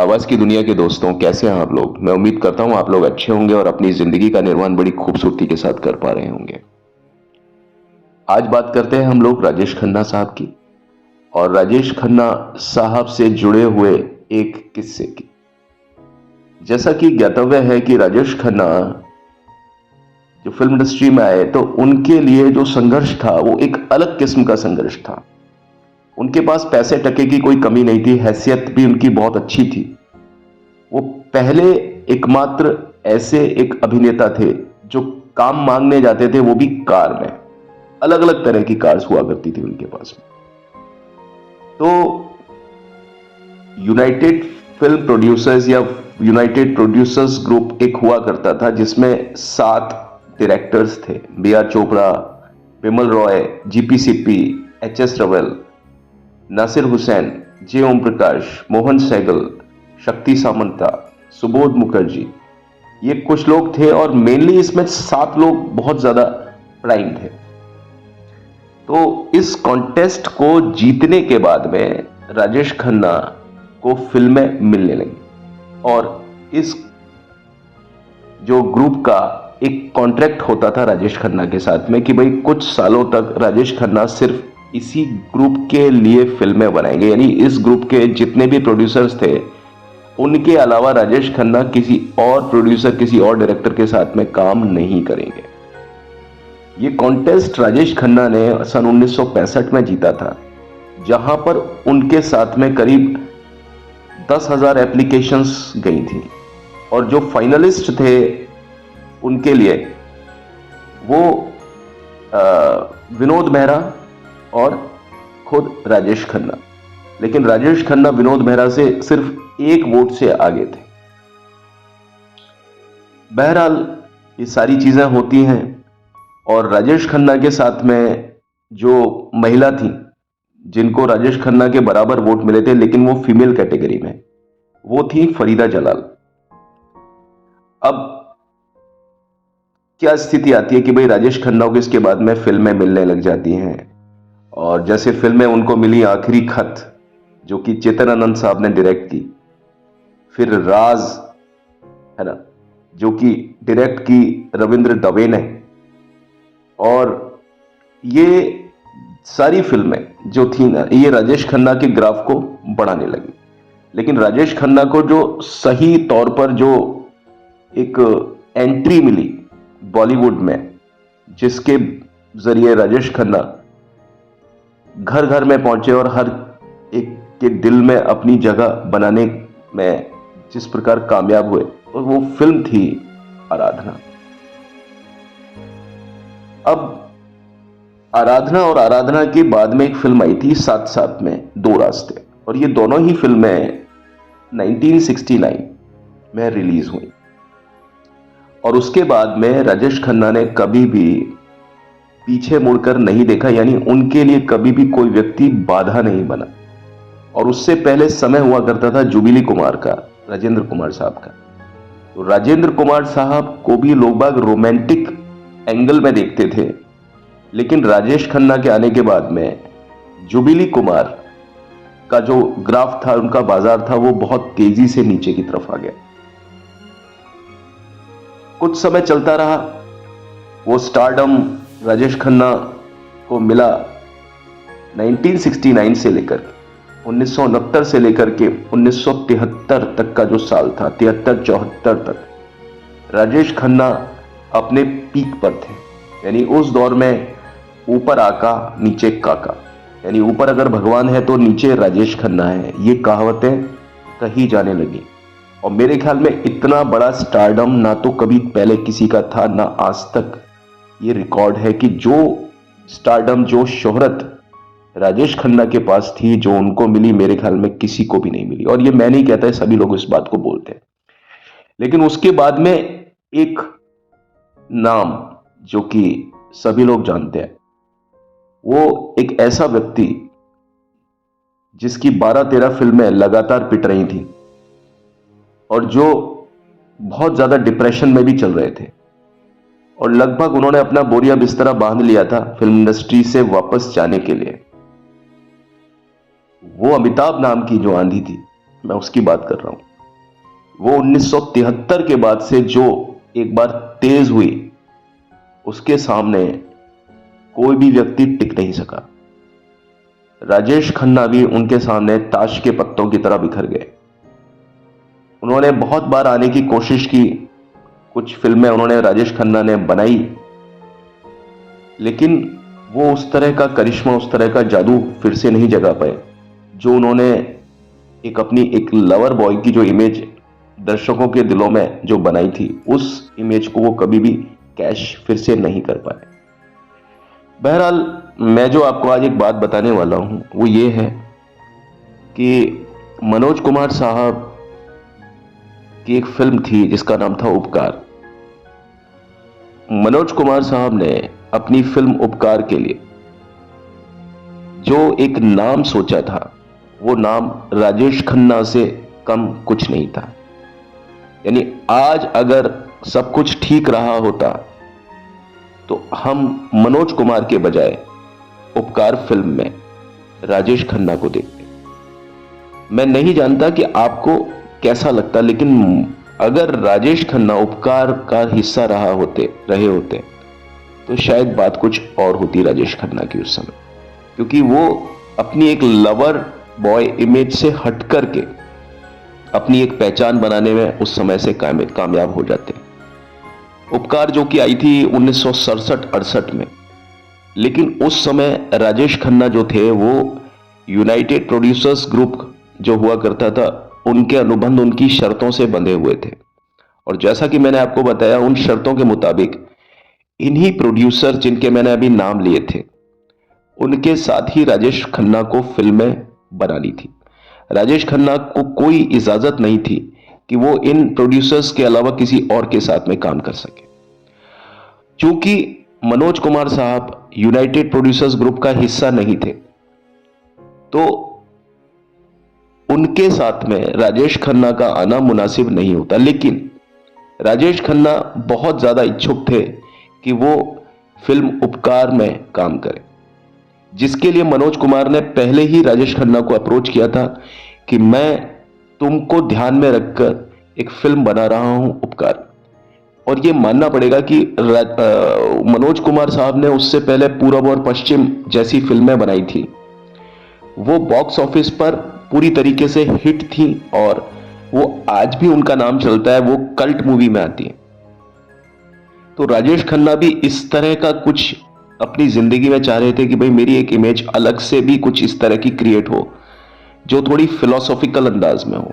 आवाज की दुनिया के दोस्तों, कैसे हैं आप लोग। मैं उम्मीद करता हूं आप लोग अच्छे होंगे और अपनी जिंदगी का निर्माण बड़ी खूबसूरती के साथ कर पा रहे होंगे। आज बात करते हैं हम लोग राजेश खन्ना साहब की और राजेश खन्ना साहब से जुड़े हुए एक किस्से की। जैसा कि ज्ञातव्य है कि राजेश खन्ना जो फिल्म इंडस्ट्री में आए तो उनके लिए जो संघर्ष था वो एक अलग किस्म का संघर्ष था। उनके पास पैसे टके की कोई कमी नहीं थी, हैसियत भी उनकी बहुत अच्छी थी। वो पहले एकमात्र ऐसे एक अभिनेता थे जो काम मांगने जाते थे, वो भी कार में। अलग अलग तरह की कार्स हुआ करती थी उनके पास में। तो यूनाइटेड फिल्म प्रोड्यूसर्स या यूनाइटेड प्रोड्यूसर्स ग्रुप एक हुआ करता था जिसमें 7 डायरेक्टर्स थे। B R Chopra, Bimal Roy, GP Sippy, H S Rawal, Nasir Hussain, J Om Prakash, Mohan Saigal, Shakti Samanta, Subodh Mukherjee, ये कुछ लोग थे और मेनली इसमें 7 लोग बहुत ज्यादा प्राइम थे। तो इस कॉन्टेस्ट को जीतने के बाद में राजेश खन्ना को फिल्में मिलने लगी और इस जो ग्रुप का एक कॉन्ट्रैक्ट होता था राजेश खन्ना के साथ में कि भाई कुछ सालों तक राजेश खन्ना सिर्फ इसी ग्रुप के लिए फिल्में बनाएंगे, यानी इस ग्रुप के जितने भी प्रोड्यूसर्स थे उनके अलावा राजेश खन्ना किसी और प्रोड्यूसर, किसी और डायरेक्टर के साथ में काम नहीं करेंगे। ये कॉन्टेस्ट राजेश खन्ना ने सन 1965 में जीता था, जहां पर उनके साथ में करीब 10,000 एप्लीकेशंस गई थी और जो फाइनलिस्ट थे उनके लिए वो विनोद मेहरा और खुद राजेश खन्ना। लेकिन राजेश खन्ना विनोद मेहरा से सिर्फ 1 वोट से आगे थे। बहरहाल ये सारी चीजें होती हैं और राजेश खन्ना के साथ में जो महिला थी जिनको राजेश खन्ना के बराबर वोट मिले थे लेकिन वो फीमेल कैटेगरी में, वो थी फरीदा जलाल। अब क्या स्थिति आती है कि भाई राजेश खन्ना को इसके बाद में फिल्में मिलने लग जाती हैं और जैसे फिल्में उनको मिली आखिरी खत जो कि चेतन आनंद साहब ने डायरेक्ट की, फिर राज है ना जो कि डायरेक्ट की रविंद्र दवे ने, और ये सारी फिल्में जो थी ना ये राजेश खन्ना के ग्राफ को बढ़ाने लगी। लेकिन राजेश खन्ना को जो सही तौर पर जो एक एंट्री मिली बॉलीवुड में, जिसके जरिए राजेश खन्ना घर घर में पहुंचे और हर एक के दिल में अपनी जगह बनाने में जिस प्रकार कामयाब हुए, और वो फिल्म थी आराधना। अब आराधना और आराधना के बाद में एक फिल्म आई थी साथ साथ में दो रास्ते, और ये दोनों ही फिल्में 1969 में रिलीज हुई। और उसके बाद में राजेश खन्ना ने कभी भी पीछे मुड़कर नहीं देखा, यानी उनके लिए कभी भी कोई व्यक्ति बाधा नहीं बना। और उससे पहले समय हुआ करता था जुबिली कुमार का, राजेंद्र कुमार साहब का। तो राजेंद्र कुमार साहब को भी लोग बाग रोमांटिक एंगल में देखते थे, लेकिन राजेश खन्ना के आने के बाद में जुबिली कुमार का जो ग्राफ था, उनका बाजार था, वो बहुत तेजी से नीचे की तरफ आ गया। कुछ समय चलता रहा, वो स्टारडम राजेश खन्ना को मिला 1969 से लेकर 1969 से लेकर के 1973 तक का जो साल था, 73-74 तक राजेश खन्ना अपने पीक पर थे। यानी उस दौर में ऊपर आका नीचे काका, यानी ऊपर अगर भगवान है तो नीचे राजेश खन्ना है, ये कहावतें कही जाने लगी। और मेरे ख्याल में इतना बड़ा स्टारडम ना तो कभी पहले किसी का था, ना आज तक ये रिकॉर्ड है कि जो स्टारडम, जो शोहरत राजेश खन्ना के पास थी, जो उनको मिली, मेरे ख्याल में किसी को भी नहीं मिली। और ये मैं नहीं कहता है, सभी लोग इस बात को बोलते हैं। लेकिन उसके बाद में एक नाम जो कि सभी लोग जानते हैं, वो एक ऐसा व्यक्ति जिसकी 12-13 फिल्में लगातार पिट रही थी और जो बहुत ज्यादा डिप्रेशन में भी चल रहे थे, और लगभग उन्होंने अपना बोरिया बिस्तरा बांध लिया था फिल्म इंडस्ट्री से वापस जाने के लिए। वो अमिताभ नाम की जो आंधी थी, मैं उसकी बात कर रहा हूं। वो 1973 के बाद से जो एक बार तेज हुई, उसके सामने कोई भी व्यक्ति टिक नहीं सका। राजेश खन्ना भी उनके सामने ताश के पत्तों की तरह बिखर गए। उन्होंने बहुत बार आने की कोशिश की, कुछ फिल्में उन्होंने राजेश खन्ना ने बनाई, लेकिन वो उस तरह का करिश्मा, उस तरह का जादू फिर से नहीं जगा पाए जो उन्होंने अपनी एक लवर बॉय की जो इमेज दर्शकों के दिलों में जो बनाई थी, उस इमेज को वो कभी भी कैश फिर से नहीं कर पाए। बहरहाल, मैं जो आपको आज एक बात बताने वाला हूं वो ये है कि मनोज कुमार साहब की एक फिल्म थी जिसका नाम था उपकार। मनोज कुमार साहब ने अपनी फिल्म उपकार के लिए जो एक नाम सोचा था, वो नाम राजेश खन्ना से कम कुछ नहीं था। यानी आज अगर सब कुछ ठीक रहा होता तो हम मनोज कुमार के बजाय उपकार फिल्म में राजेश खन्ना को देखते। मैं नहीं जानता कि आपको कैसा लगता, लेकिन अगर राजेश खन्ना उपकार का हिस्सा रहे होते तो शायद बात कुछ और होती राजेश खन्ना की उस समय, क्योंकि वो अपनी एक लवर बॉय इमेज से हट करके अपनी एक पहचान बनाने में उस समय से कामयाब हो जाते। उपकार जो कि आई थी 1967-68 में, लेकिन उस समय राजेश खन्ना जो थे वो यूनाइटेड प्रोड्यूसर्स ग्रुप जो हुआ करता था, उनके अनुबंध, उनकी शर्तों से बंधे हुए थे। और जैसा कि मैंने आपको बताया, उन शर्तों के मुताबिक इन्हीं प्रोड्यूसर जिनके मैंने अभी नाम लिए थे, उनके साथ ही राजेश खन्ना को फिल्में बनानी थी। राजेश खन्ना को कोई इजाजत नहीं थी कि वो इन प्रोड्यूसर्स के अलावा किसी और के साथ में काम कर सके। चूंकि मनोज कुमार साहब यूनाइटेड प्रोड्यूसर्स ग्रुप का हिस्सा नहीं थे, तो उनके साथ में राजेश खन्ना का आना मुनासिब नहीं होता। लेकिन राजेश खन्ना बहुत ज्यादा इच्छुक थे कि वो फिल्म उपकार में काम करें, जिसके लिए मनोज कुमार ने पहले ही राजेश खन्ना को अप्रोच किया था कि मैं तुमको ध्यान में रखकर एक फिल्म बना रहा हूं, उपकार। और ये मानना पड़ेगा कि मनोज कुमार साहब ने उससे पहले पूरब और पश्चिम जैसी फिल्में बनाई थी, वो बॉक्स ऑफिस पर पूरी तरीके से हिट थी और वो आज भी उनका नाम चलता है, वो कल्ट मूवी में आती है। तो राजेश खन्ना भी इस तरह का कुछ अपनी जिंदगी में चाह रहे थे कि भाई मेरी एक इमेज अलग से भी कुछ इस तरह की क्रिएट हो जो थोड़ी फिलोसॉफिकल अंदाज में हो।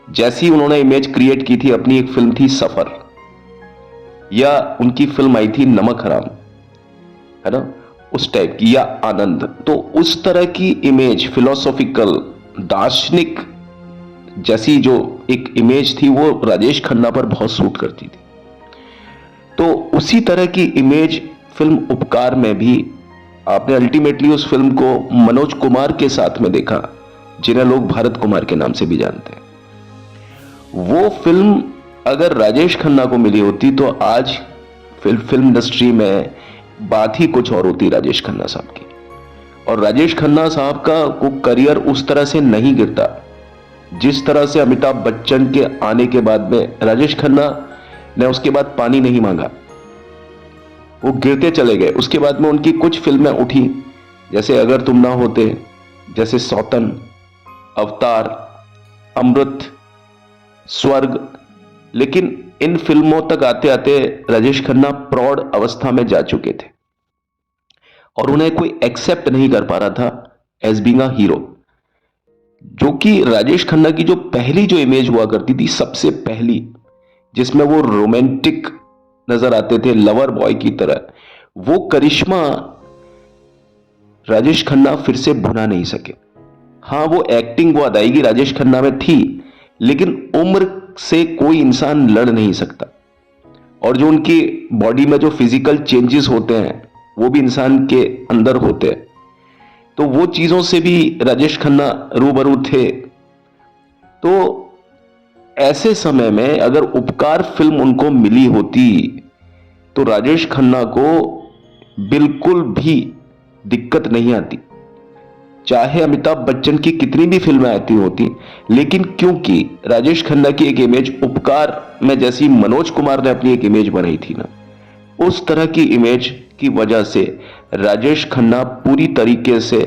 जैसी उन्होंने इमेज क्रिएट की थी, अपनी एक फिल्म थी सफर, या उनकी फिल्म आई थी नमक हराम, है ना, उस टाइप की, या आनंद। तो उस तरह की इमेज, फिलोसॉफिकल, दार्शनिक जैसी जो एक इमेज थी, वो राजेश खन्ना पर बहुत सूट करती थी। तो उसी तरह की इमेज फिल्म उपकार में भी आपने अल्टीमेटली उस फिल्म को मनोज कुमार के साथ में देखा, जिन्हें लोग भारत कुमार के नाम से भी जानते हैं। वो फिल्म अगर राजेश खन्ना को मिली होती तो आज फिल्म इंडस्ट्री में बात ही कुछ और होती राजेश खन्ना साहब की। और राजेश खन्ना साहब का करियर उस तरह से नहीं गिरता जिस तरह से अमिताभ बच्चन के आने के बाद में राजेश खन्ना ने उसके बाद पानी नहीं मांगा, वो गिरते चले गए। उसके बाद में उनकी कुछ फिल्में उठी, जैसे अगर तुम ना होते, जैसे सौतन, अवतार, अमृत, स्वर्ग। लेकिन इन फिल्मों तक आते आते राजेश खन्ना प्रौढ़ अवस्था में जा चुके थे और उन्हें कोई एक्सेप्ट नहीं कर पा रहा था एज बीइंग अ हीरो। जो कि राजेश खन्ना की जो पहली जो इमेज हुआ करती थी, सबसे पहली, जिसमें वो रोमांटिक नजर आते थे लवर बॉय की तरह, वो करिश्मा राजेश खन्ना फिर से भुला नहीं सके। हां, वो एक्टिंग, वो अदायगी राजेश खन्ना में थी, लेकिन उम्र से कोई इंसान लड़ नहीं सकता। और जो उनकी बॉडी में जो फिजिकल चेंजेस होते हैं वो भी इंसान के अंदर होते हैं, तो वो चीजों से भी राजेश खन्ना रूबरू थे। तो ऐसे समय में अगर उपकार फिल्म उनको मिली होती तो राजेश खन्ना को बिल्कुल भी दिक्कत नहीं आती। चाहे अमिताभ बच्चन की कितनी भी फिल्में आती होती, लेकिन क्योंकि राजेश खन्ना की एक इमेज उपकार में जैसी मनोज कुमार ने अपनी एक इमेज बनाई थी ना, उस तरह की इमेज की वजह से राजेश खन्ना पूरी तरीके से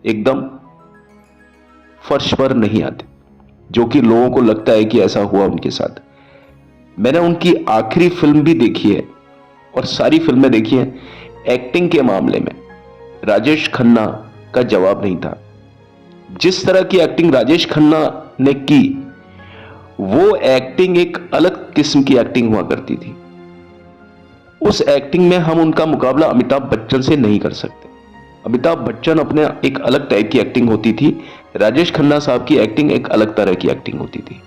एकदम फर्श पर नहीं आते, जो कि लोगों को लगता है कि ऐसा हुआ उनके साथ। मैंने उनकी आखिरी फिल्म भी देखी है और सारी फिल्में देखी हैं। एक्टिंग के मामले में राजेश खन्ना का जवाब नहीं था। जिस तरह की एक्टिंग राजेश खन्ना ने की, वो एक्टिंग एक अलग किस्म की एक्टिंग हुआ करती थी। उस एक्टिंग में हम उनका मुकाबला अमिताभ बच्चन से नहीं कर सकते। अमिताभ बच्चन अपने एक अलग टाइप की एक्टिंग होती थी, राजेश खन्ना साहब की एक्टिंग एक अलग तरह की एक्टिंग होती थी।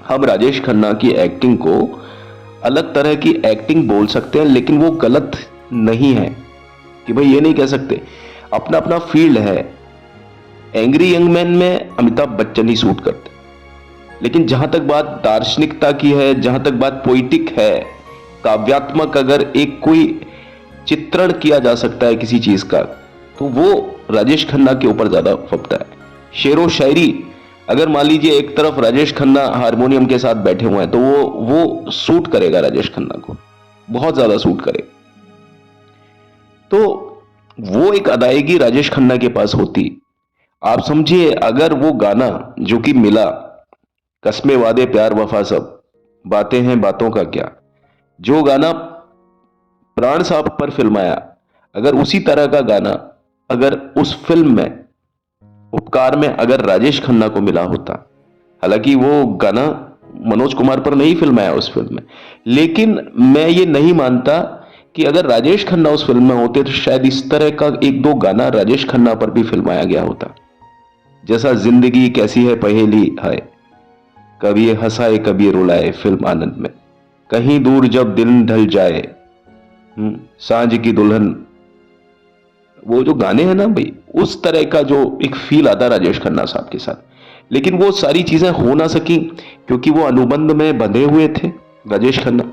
हम राजेश खन्ना की एक्टिंग को अलग तरह की एक्टिंग बोल सकते हैं, लेकिन वो गलत नहीं है कि भाई ये नहीं कह सकते, अपना अपना फील्ड है। एंग्री यंग मैन में अमिताभ बच्चन ही सूट करते, लेकिन जहां तक बात दार्शनिकता की है, जहां तक बात पोइटिक है, काव्यात्मक अगर एक कोई चित्रण किया जा सकता है किसी चीज का, तो वो राजेश खन्ना के ऊपर ज्यादा फबता है। शेरो शायरी, अगर मान लीजिए एक तरफ राजेश खन्ना हारमोनियम के साथ बैठे हुए हैं, तो वो सूट करेगा राजेश खन्ना को, बहुत ज्यादा सूट करेगा। तो वो एक अदायगी राजेश खन्ना के पास होती। आप समझिए, अगर वो गाना जो कि मिला, कस्मे वादे प्यार वफा सब, बातें हैं बातों का क्या, जो गाना प्राण साहब पर फिल्माया, अगर उसी तरह का गाना अगर उस फिल्म में उपकार में अगर राजेश खन्ना को मिला होता, हालांकि वो गाना मनोज कुमार पर नहीं फिल्माया उस फिल्म में, लेकिन मैं ये नहीं मानता कि अगर राजेश खन्ना उस फिल्म में होते तो शायद इस तरह का एक दो गाना राजेश खन्ना पर भी फिल्माया गया होता। जैसा जिंदगी कैसी है पहेली है, कभी हंसाए कभी रुलाए फिल्म आनंद में, कहीं दूर जब दिल ढल जाए, सांझ की दुल्हन, वो जो गाने हैं ना भाई, उस तरह का जो एक फील आता राजेश खन्ना साहब के साथ। लेकिन वो सारी चीजें हो ना सकी क्योंकि वो अनुबंध में बंधे हुए थे राजेश खन्ना।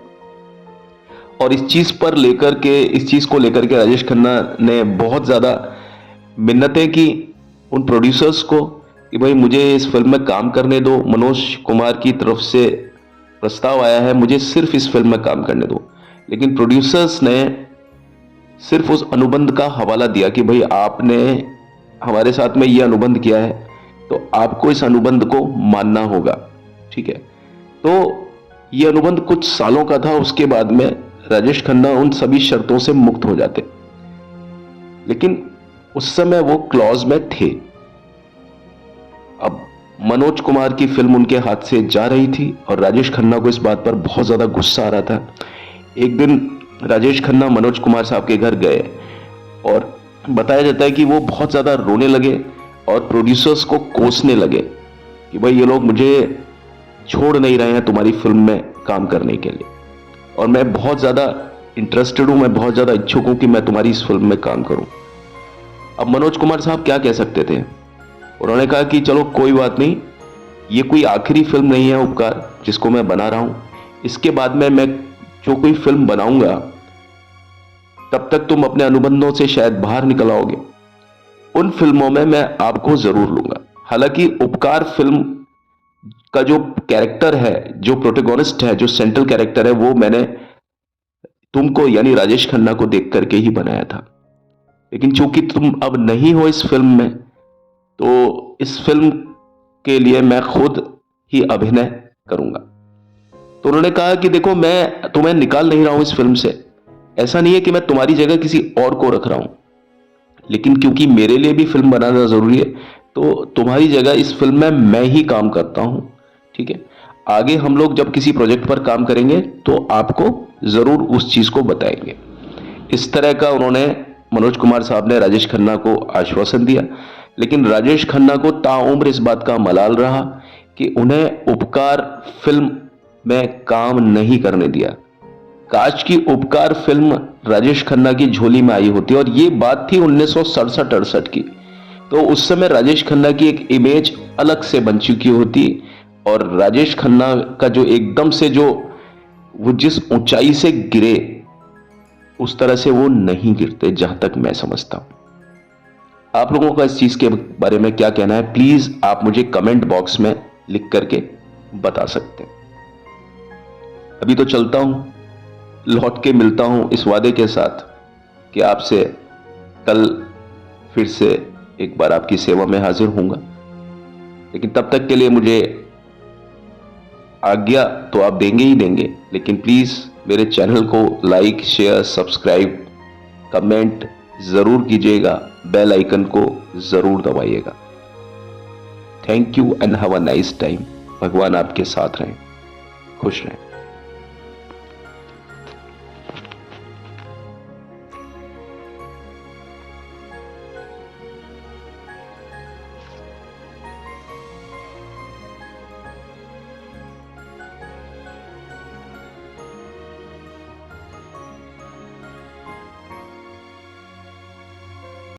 और इस चीज को लेकर के राजेश खन्ना ने बहुत ज्यादा मिन्नतें की उन प्रोड्यूसर्स को कि भाई मुझे इस फिल्म में काम करने दो, मनोज कुमार की तरफ से प्रस्ताव आया है, मुझे सिर्फ इस फिल्म में काम करने दो। लेकिन प्रोड्यूसर्स ने सिर्फ उस अनुबंध का हवाला दिया कि भाई आपने हमारे साथ में यह अनुबंध किया है, तो आपको इस अनुबंध को मानना होगा, ठीक है। तो यह अनुबंध कुछ सालों का था, उसके बाद में राजेश खन्ना उन सभी शर्तों से मुक्त हो जाते, लेकिन उस समय वो क्लॉज में थे। अब मनोज कुमार की फिल्म उनके हाथ से जा रही थी और राजेश खन्ना को इस बात पर बहुत ज्यादा गुस्सा आ रहा था। एक दिन राजेश खन्ना मनोज कुमार साहब के घर गए और बताया जाता है कि वो बहुत ज्यादा रोने लगे और प्रोड्यूसर्स को कोसने लगे कि भाई ये लोग मुझे छोड़ नहीं रहे हैं तुम्हारी फिल्म में काम करने के लिए, और मैं बहुत ज्यादा इंटरेस्टेड हूं, मैं बहुत ज्यादा इच्छुक हूं कि मैं तुम्हारी इस फिल्म में काम करूं। अब मनोज कुमार साहब क्या कह सकते थे? उन्होंने कहा कि चलो कोई बात नहीं, ये कोई आखिरी फिल्म नहीं है उपकार जिसको मैं बना रहा हूं, इसके बाद में मैं जो कोई फिल्म बनाऊंगा तब तक तुम अपने अनुबंधों से शायद बाहर निकल आओगे, उन फिल्मों में मैं आपको जरूर लूंगा। हालांकि उपकार फिल्म का जो कैरेक्टर है, जो प्रोटेगोनिस्ट है, जो सेंट्रल कैरेक्टर है, वो मैंने तुमको यानी राजेश खन्ना को देख करके ही बनाया था, लेकिन चूंकि तुम अब नहीं हो इस फिल्म में, तो इस फिल्म के लिए मैं खुद ही अभिनय करूंगा। तो उन्होंने कहा कि देखो, मैं तुम्हें निकाल नहीं रहा हूं इस फिल्म से, ऐसा नहीं है कि मैं तुम्हारी जगह किसी और को रख रहा हूं, लेकिन क्योंकि मेरे लिए भी फिल्म बनाना जरूरी है, तो तुम्हारी जगह इस फिल्म में मैं ही काम करता हूं, ठीक है। आगे हम लोग जब किसी प्रोजेक्ट पर काम करेंगे तो आपको जरूर उस चीज को बताएंगे। इस तरह का उन्होंने, मनोज कुमार साहब ने राजेश खन्ना को आश्वासन दिया, लेकिन राजेश खन्ना को ताउम्र इस बात का मलाल रहा कि उन्हें उपकार फिल्म में काम नहीं करने दिया। काश की उपकार फिल्म राजेश खन्ना की झोली में आई होती, और ये बात थी 1967-68 की, तो उस समय राजेश खन्ना की एक इमेज अलग से बन चुकी होती, और राजेश खन्ना का जो एकदम से जो वो जिस ऊंचाई से गिरे, उस तरह से वो नहीं गिरते, जहां तक मैं समझता हूं। आप लोगों का इस चीज़ के बारे में क्या कहना है, प्लीज़ आप मुझे कमेंट बॉक्स में लिख करके बता सकते हैं। अभी तो चलता हूं, लौट के मिलता हूं इस वादे के साथ कि आपसे कल फिर से एक बार आपकी सेवा में हाजिर होऊंगा। लेकिन तब तक के लिए मुझे आज्ञा तो आप देंगे ही देंगे, लेकिन प्लीज़ मेरे चैनल को लाइक, शेयर, सब्सक्राइब, कमेंट ज़रूर कीजिएगा, बेल आइकन को ज़रूर दबाइएगा। Thank you and have a nice time. भगवान आपके साथ रहें, खुश रहें।